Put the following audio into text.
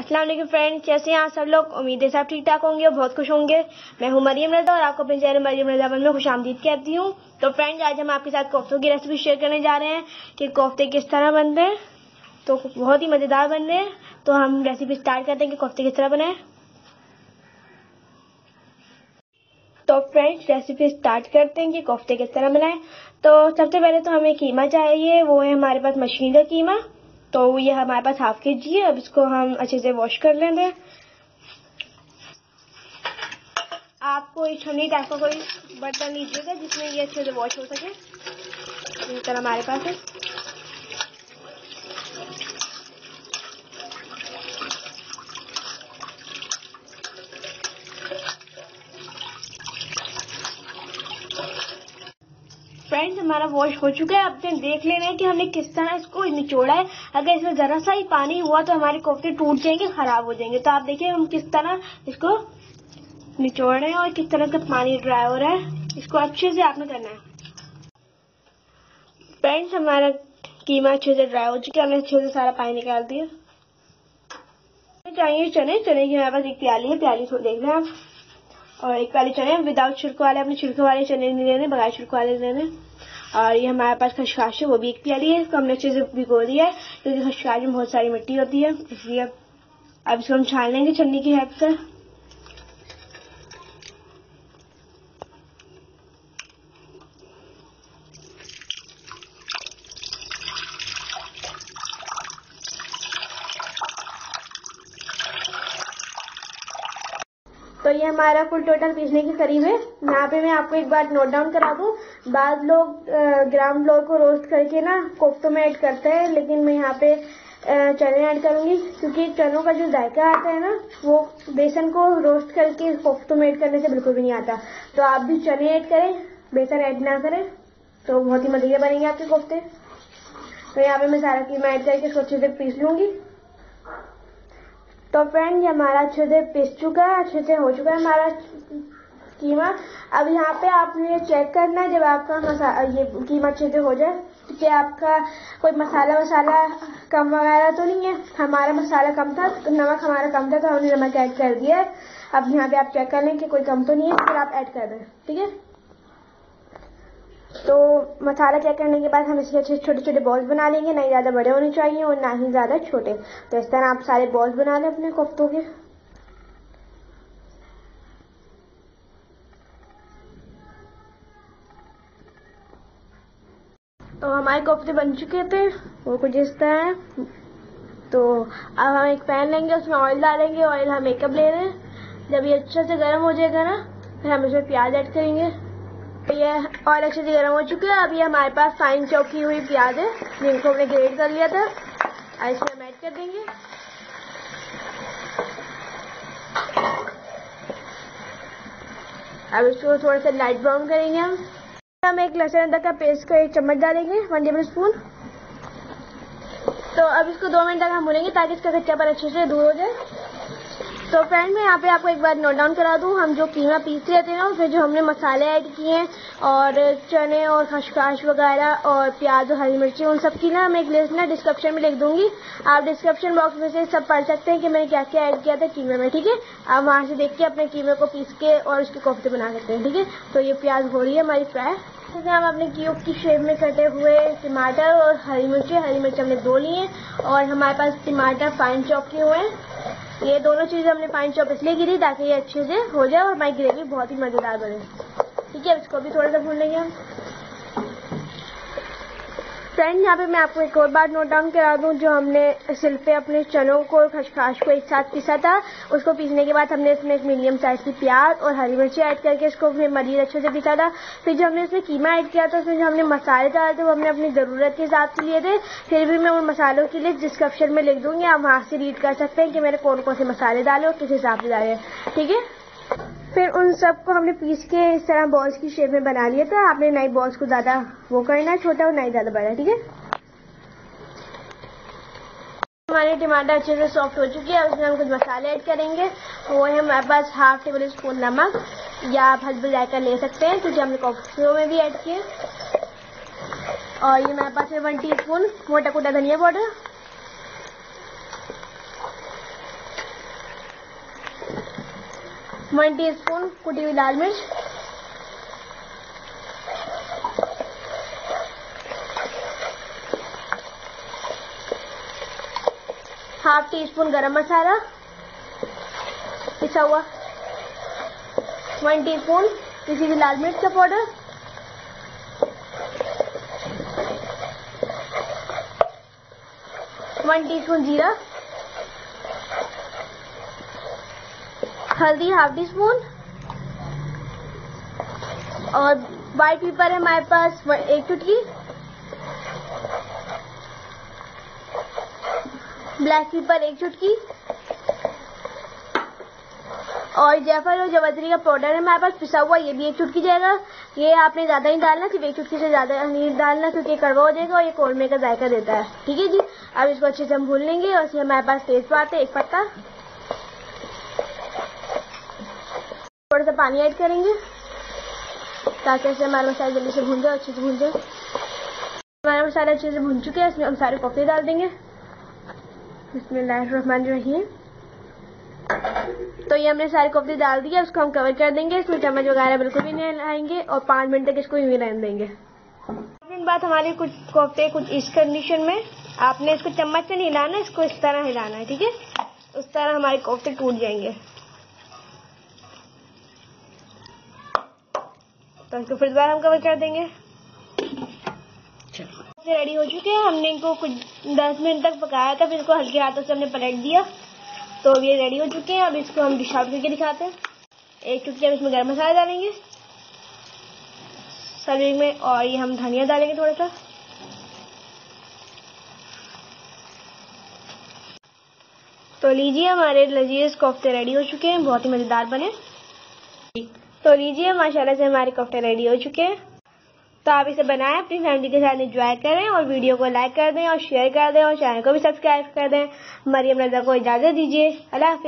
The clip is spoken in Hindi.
अस्सलाम वालेकुम फ्रेंड, कैसे हैं आप सब लोग। उम्मीद है सब ठीक ठाक होंगे और बहुत खुश होंगे। मैं हूं मरियम रज़ा और आपको अपने चैनल मरियम रज़ा में खुशामदीद कहती हूं। तो फ्रेंड्स, आज हम आपके साथ कोफ्तों की रेसिपी शेयर करने जा रहे हैं कि कोफ्ते किस तरह बनते हैं। तो बहुत ही मज़ेदार बन रहे हैं। तो हम रेसिपी स्टार्ट करते हैं कि कोफ्ते किस तरह बनाए। तो फ्रेंड्स, रेसिपी स्टार्ट करते हैं कि कोफ्ते किस तरह बनाएं। तो सबसे पहले तो हमें कीमा चाहिए, वो है हमारे पास मछली का कीमा। तो ये हमारे पास हाफ kg है। अब इसको हम अच्छे से वॉश कर लेंगे। आप कोई छन्नी टाइप का कोई बर्तन लीजिएगा जिसमें ये अच्छे से वॉश हो सके। इस तरह हमारे पास है। फ्रेंड्स, हमारा वॉश हो चुका है। अब देख लेना है कि हमने किस तरह इसको निचोड़ा है। अगर इसमें जरा सा ही पानी हुआ तो हमारे कोफ्ते टूट जाएंगे, खराब हो जाएंगे। तो आप देखिए हम किस तरह इसको निचोड़ रहे हैं और किस तरह से पानी ड्राई हो रहा है। इसको अच्छे से आपने करना है। फ्रेंड्स, हमारा कीमा अच्छे से ड्राई हो चुका है। हमने अच्छे से सारा पानी निकाल दिया। चाहिए चने की हमारे पास एक प्याली है। प्याली थोड़ी देख लें आप। और एक प्याली चने विदाउट छिलके वाले, अपने छिलके वाले चने नहीं लेने, बगैर छिलके वाले लेने। और ये हमारे पास खसखस है, वो भी एक प्याली है। इसको हमने अच्छे से भिगो दिया है क्योंकि खसखस में बहुत सारी मिट्टी होती है, इसलिए अब इसको हम छान लेंगे छन्नी की हेल्प से। तो ये हमारा कुल टोटल पीसने के करीब है। यहाँ पे मैं आपको एक बात नोट डाउन करा दूं। बाद लोग ग्राम फ्लोर को रोस्ट करके ना कोफ्तों में ऐड करते हैं, लेकिन मैं यहाँ पे चने ऐड करूंगी क्योंकि चनों का जो जायका आता है ना, वो बेसन को रोस्ट करके कोफ्तों में ऐड करने से बिल्कुल भी नहीं आता। तो आप भी चने ऐड करें, बेसन ऐड ना करें, तो बहुत ही मजेदार बनेंगे आपके कोफ्ते। तो यहाँ पे मैं सारा कीमा ऐड करके इसको अच्छे से पीस लूंगी। तो फ्रेंड, ये हमारा अच्छे से पिस चुका है, अच्छे से हो चुका है हमारा कीमा। अब यहाँ पे आपने चेक करना है जब आपका ये कीमा अच्छे से हो जाए कि आपका कोई मसाला कम वगैरह तो नहीं है। हमारा मसाला कम था, नमक हमारा कम था, तो हमने नमक ऐड कर दिया है। अब यहाँ पे आप चेक कर लें कि कोई कम तो नहीं है, फिर आप ऐड कर दें, ठीक है। तो मसाला चेक करने के बाद हम इसके अच्छे छोटे छोटे बॉल्स बना लेंगे। नहीं ज्यादा बड़े होने चाहिए और ना ही ज्यादा छोटे। तो इस तरह आप सारे बॉल्स बना लें अपने कोफ्तों के। तो हमारे कोफ्ते बन चुके थे, वो कुछ इस तरह है। तो अब हम एक पैन लेंगे, उसमें ऑयल डालेंगे। ऑयल हम एक कप ले रहे हैं। जब ये अच्छे से गर्म हो जाएगा ना, फिर हम इसमें प्याज ऐड करेंगे। ये ऑयल अच्छे से गर्म हो चुके हैं। अब ये हमारे पास फाइन चॉप की हुई प्याज है, जिनको हमने ग्रेट कर लिया था। इसमें हम ऐड कर देंगे। अब इसको थोड़ा सा लाइट ब्राउन करेंगे। हम एक लहसुन अदरक का पेस्ट का 1 चम्मच डालेंगे, 1 टेबल स्पून। तो अब इसको 2 मिनट तक हम भूनेंगे ताकि इसका कच्चापन अच्छे से दूर हो जाए। तो फ्रेंड, मैं यहाँ पे आपको एक बार नोट डाउन करा दूँ। हम जो कीमा पीस रहे थे ना, उसमें जो हमने मसाले ऐड किए हैं और चने और खसखस वगैरह और प्याज और हरी मिर्ची, उन सब की ना मैं एक लिस्ट ना डिस्क्रिप्शन में लिख दूंगी। आप डिस्क्रिप्शन बॉक्स में से सब पढ़ सकते हैं कि मैंने क्या क्या ऐड किया था कीमे में, ठीक है। आप वहाँ से देख के अपने कीमे को पीस के और उसके कोफ्ते बना सकते हैं, ठीक है। तो ये प्याज हो रही है हमारी फ्राई। जैसे हम अपने क्यूब की शेप में कटे हुए टमाटर और हरी मिर्च हमने 2 लिए और हमारे पास टमाटर फाइन चॉप किए हुए हैं। ये दोनों चीजें हमने फाइन चॉप इसलिए की थी ताकि ये अच्छे से हो जाए और हमारी ग्रेवी बहुत ही मजेदार बने, ठीक है। इसको भी थोड़ा सा भून लेंगे हम। फ्रेंड, यहाँ पे मैं आपको एक और बात नोट डाउन करा दूं। जो हमने सिल पे अपने चनों को और खसखस को एक साथ पीसा था, उसको पीसने के बाद हमने इसमें एक मीडियम साइज की प्याज और हरी मिर्ची ऐड करके इसको फिर मजीद अच्छे से पीसा था। फिर जो हमने इसमें कीमा ऐड किया था, उसमें जो हमने मसाले डाले थे वो हमने अपनी जरूरत के हिसाब से लिए थे। फिर भी मैं उन मसालों की लिस्ट डिस्क्रिप्शन में लिख दूंगी, आप वहाँ से रीड कर सकते हैं कि मैंने कौन कौन से मसाले डाले और किस हिसाब से डाले, ठीक है। फिर उन सबको हमने पीस के इस तरह बॉल्स की शेप में बना लिया था। आपने नई बॉल्स को ज्यादा वो करना है, छोटा और नहीं ज्यादा बड़ा, ठीक है। हमारे टमाटर अच्छे से सॉफ्ट हो चुके हैं। उसमें हम कुछ मसाले ऐड करेंगे। वो है हमारे पास 1/2 टेबल स्पून नमक, या आप हल्दी जायका ले सकते हैं क्योंकि हमने कोफ्तों में भी ऐड किए। और ये हमारे पास है 1 टीस्पून मोटा कुटा धनिया पाउडर। 1 टीस्पून कुटी हुई लाल मिर्च, 1/2 टीस्पून गरम मसाला पिसा हुआ, 1 टीस्पून पिसी हुई लाल मिर्च का पाउडर, 1 टीस्पून जीरा, हल्दी 1/2 टीस्पून, और व्हाइट पेपर है हमारे पास 1 चुटकी, ब्लैक पेपर 1 चुटकी, और जायफल और जवैत्री का पाउडर है हमारे पास पिसा हुआ, ये भी 1 चुटकी जाएगा। ये आपने ज्यादा नहीं डालना, सिर्फ 1 चुटकी से ज्यादा नहीं डालना, क्योंकि कड़वा हो जाएगा और ये कोरमे का जायका देता है। ठीक है जी, अब इसको अच्छे से हम भून लेंगे। और इसमें हमारे पास तेजपात है 1 पत्ता, थोड़ा सा पानी ऐड करेंगे ताकि ऐसे हमारा मसाला जल्दी से भून जाए, अच्छे से भून जाए। हमारा मसाला अच्छे से भून चुके हैं, इसमें हम सारे कोफ्ते डाल देंगे। बिस्मिल्लाहिर्रहमानिर्रहीम। तो ये हमने सारे कोफ्ते डाल दिए, उसको हम कवर कर देंगे। इसमें चम्मच वगैरह बिल्कुल भी नहीं लाएंगे और 5 मिनट तक इसको यूं ही रहने देंगे। 5 मिनट बाद हमारे कुछ कोफ्ते कुछ इस कंडीशन में, आपने इसको चम्मच से नहीं हिलाना, इसको इस तरह हिलाना है। ठीक है, उस तरह हमारे कोफ्ते टूट जाएंगे। तो इसको फिर दोबारा हम कवर कर देंगे। रेडी हो चुके हैं, हमने इनको कुछ 10 मिनट तक पकाया था, फिर इसको हल्के हाथों से हमने पलट दिया। तो अब ये रेडी हो चुके हैं। अब इसको हम डिश आउट करके दिखाते हैं। 1 चुटकी हम इसमें गरम मसाला डालेंगे सर्विंग में, और ये हम धनिया डालेंगे थोड़ा सा। तो लीजिए, हमारे लजीज कोफ्ते रेडी हो चुके हैं, बहुत ही मजेदार बने। तो लीजिए, माशाल्लाह से हमारे कोफ्ते रेडी हो चुके हैं। तो आप इसे बनाएं, अपनी फैमिली के साथ एंजॉय करें, और वीडियो को लाइक कर दें और शेयर कर दें, और चैनल को भी सब्सक्राइब कर दें। मरियम रज़ा को इजाजत दीजिए। अल्लाह हाफ़िज़।